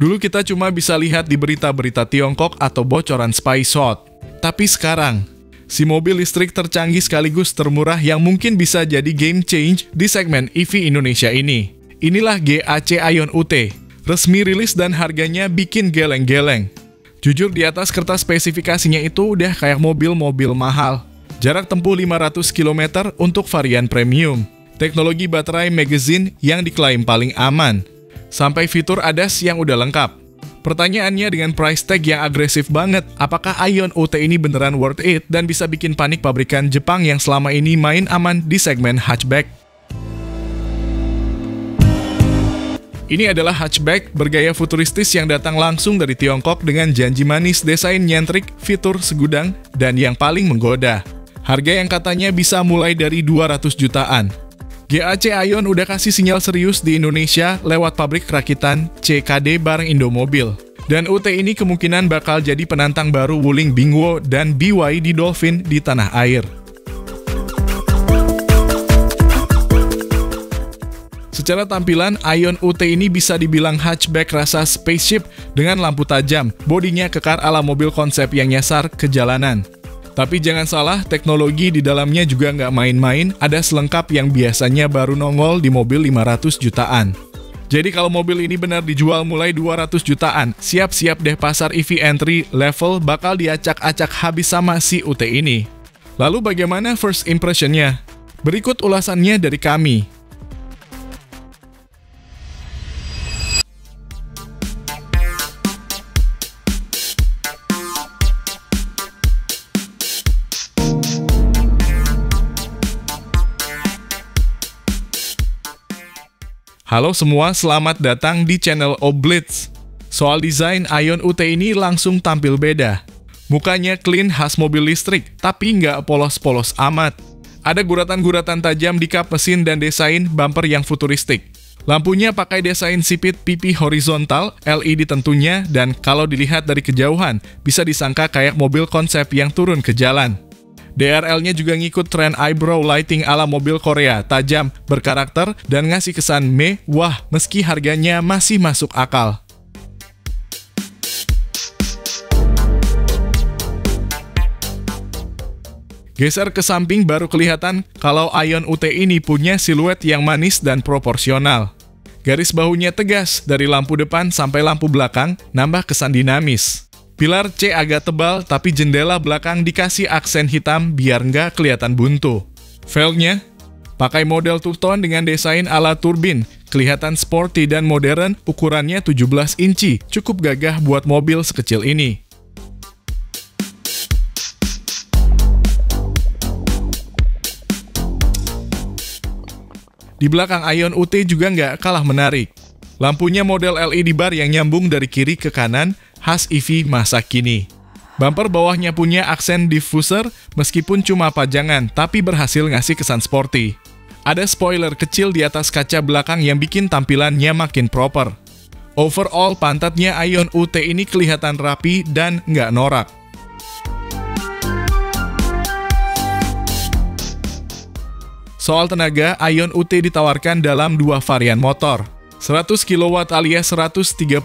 Dulu kita cuma bisa lihat di berita-berita Tiongkok atau bocoran spy shot. Tapi sekarang, si mobil listrik tercanggih sekaligus termurah yang mungkin bisa jadi game change di segmen EV Indonesia ini. Inilah GAC Aion UT. Resmi rilis dan harganya bikin geleng-geleng. Jujur di atas kertas spesifikasinya itu udah kayak mobil-mobil mahal. Jarak tempuh 500 km untuk varian premium. Teknologi baterai magazine yang diklaim paling aman. Sampai fitur ADAS yang udah lengkap. Pertanyaannya dengan price tag yang agresif banget, apakah Aion UT ini beneran worth it dan bisa bikin panik pabrikan Jepang yang selama ini main aman di segmen hatchback? Ini adalah hatchback bergaya futuristis yang datang langsung dari Tiongkok dengan janji manis, desain nyentrik, fitur segudang, dan yang paling menggoda. Harga yang katanya bisa mulai dari 200 jutaan. GAC Aion udah kasih sinyal serius di Indonesia lewat pabrik rakitan CKD bareng Indomobil. Dan UT ini kemungkinan bakal jadi penantang baru Wuling Bingwo dan BYD Dolphin di tanah air. Secara tampilan, Aion UT ini bisa dibilang hatchback rasa spaceship dengan lampu tajam, bodinya kekar ala mobil konsep yang nyasar ke jalanan. Tapi jangan salah, teknologi di dalamnya juga nggak main-main, ada selengkap yang biasanya baru nongol di mobil 500 jutaan. Jadi kalau mobil ini benar dijual mulai 200 jutaan, siap-siap deh pasar EV entry level bakal diacak-acak habis sama si UT ini. Lalu bagaimana first impression-nya? Berikut ulasannya dari kami. Halo semua, selamat datang di channel Oblitz. Soal desain, Aion UT ini langsung tampil beda. Mukanya clean khas mobil listrik, tapi nggak polos-polos amat. Ada guratan-guratan tajam di kap mesin dan desain bumper yang futuristik. Lampunya pakai desain sipit pipi horizontal, LED tentunya, dan kalau dilihat dari kejauhan, bisa disangka kayak mobil konsep yang turun ke jalan. DRL-nya juga ngikut tren eyebrow lighting ala mobil Korea, tajam, berkarakter, dan ngasih kesan mewah meski harganya masih masuk akal. Geser ke samping baru kelihatan kalau Aion UT ini punya siluet yang manis dan proporsional. Garis bahunya tegas dari lampu depan sampai lampu belakang, nambah kesan dinamis. Pilar C agak tebal, tapi jendela belakang dikasih aksen hitam biar nggak kelihatan buntu. Velgnya pakai model two-tone dengan desain ala turbin, kelihatan sporty dan modern, ukurannya 17 inci, cukup gagah buat mobil sekecil ini. Di belakang Aion UT juga nggak kalah menarik. Lampunya model LED bar yang nyambung dari kiri ke kanan, khas EV masa kini. Bumper bawahnya punya aksen diffuser, meskipun cuma pajangan, tapi berhasil ngasih kesan sporty. Ada spoiler kecil di atas kaca belakang yang bikin tampilannya makin proper. Overall, pantatnya Aion UT ini kelihatan rapi dan nggak norak. Soal tenaga, Aion UT ditawarkan dalam dua varian motor. 100 kW alias 134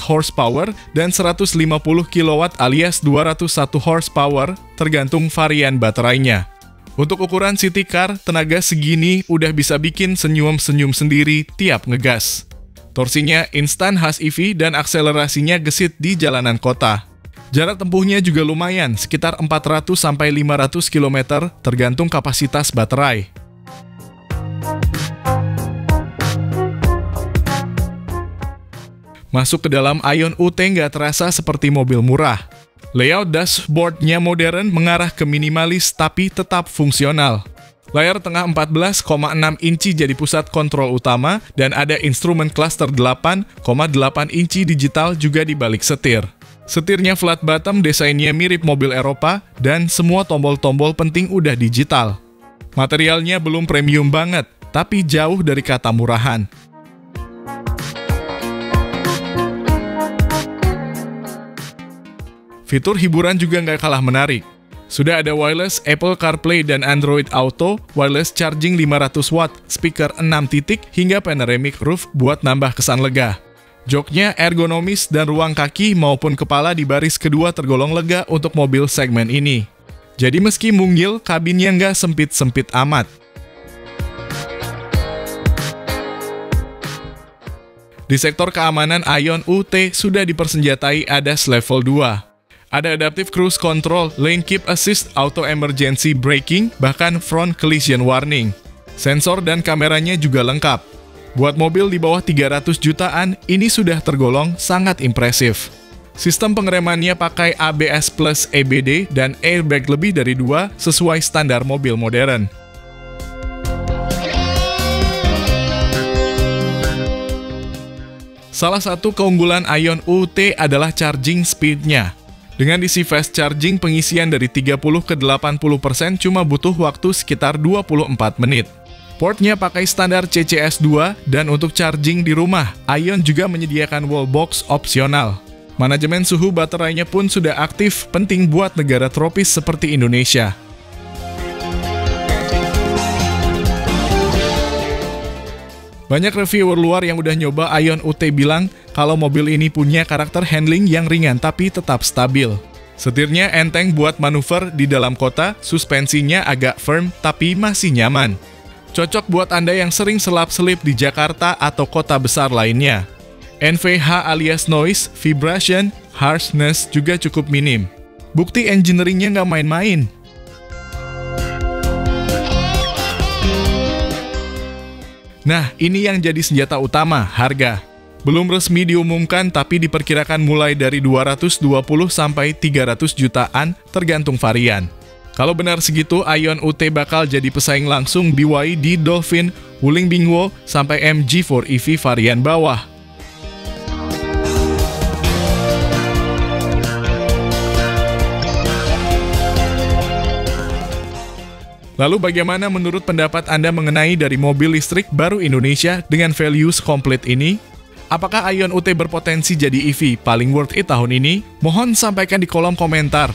horsepower dan 150 kW alias 201 horsepower tergantung varian baterainya. Untuk ukuran city car, tenaga segini udah bisa bikin senyum-senyum sendiri tiap ngegas. Torsinya instan khas EV dan akselerasinya gesit di jalanan kota. Jarak tempuhnya juga lumayan, sekitar 400-500 km tergantung kapasitas baterai. Masuk ke dalam Aion UT nggak terasa seperti mobil murah. Layout dashboardnya modern mengarah ke minimalis tapi tetap fungsional. Layar tengah 14,6 inci jadi pusat kontrol utama dan ada instrumen cluster 8,8 inci digital juga di balik setir. Setirnya flat bottom, desainnya mirip mobil Eropa, dan semua tombol-tombol penting udah digital. Materialnya belum premium banget, tapi jauh dari kata murahan. Fitur hiburan juga nggak kalah menarik. Sudah ada wireless Apple CarPlay dan Android Auto, wireless charging 500 watt, speaker 6 titik, hingga panoramic roof buat nambah kesan lega. Joknya ergonomis dan ruang kaki maupun kepala di baris kedua tergolong lega untuk mobil segmen ini. Jadi meski mungil, kabinnya nggak sempit-sempit amat. Di sektor keamanan, Aion UT sudah dipersenjatai ADAS level 2. Ada adaptive cruise control, lane keep assist, auto emergency braking, bahkan front collision warning. Sensor dan kameranya juga lengkap. Buat mobil di bawah 300 jutaan, ini sudah tergolong sangat impresif. Sistem pengeremannya pakai ABS plus EBD dan airbag lebih dari 2 sesuai standar mobil modern. Salah satu keunggulan Aion UT adalah charging speed-nya. Dengan diisi fast charging, pengisian dari 30 ke 80% cuma butuh waktu sekitar 24 menit. Portnya pakai standar CCS2, dan untuk charging di rumah, Aion juga menyediakan wallbox opsional. Manajemen suhu baterainya pun sudah aktif, penting buat negara tropis seperti Indonesia. Banyak reviewer luar yang udah nyoba Aion UT bilang kalau mobil ini punya karakter handling yang ringan tapi tetap stabil. Setirnya enteng buat manuver di dalam kota, suspensinya agak firm tapi masih nyaman. Cocok buat Anda yang sering selap-selip di Jakarta atau kota besar lainnya. NVH alias noise, vibration, harshness juga cukup minim. Bukti engineeringnya nggak main-main. Nah, ini yang jadi senjata utama, harga. Belum resmi diumumkan, tapi diperkirakan mulai dari 220 sampai 300 jutaan, tergantung varian. Kalau benar segitu, Aion UT bakal jadi pesaing langsung BYD Dolphin, Wuling Bingwo, sampai MG4 EV varian bawah. Lalu bagaimana menurut pendapat Anda mengenai dari mobil listrik baru Indonesia dengan values komplit ini? Apakah Aion UT berpotensi jadi EV paling worth it tahun ini? Mohon sampaikan di kolom komentar.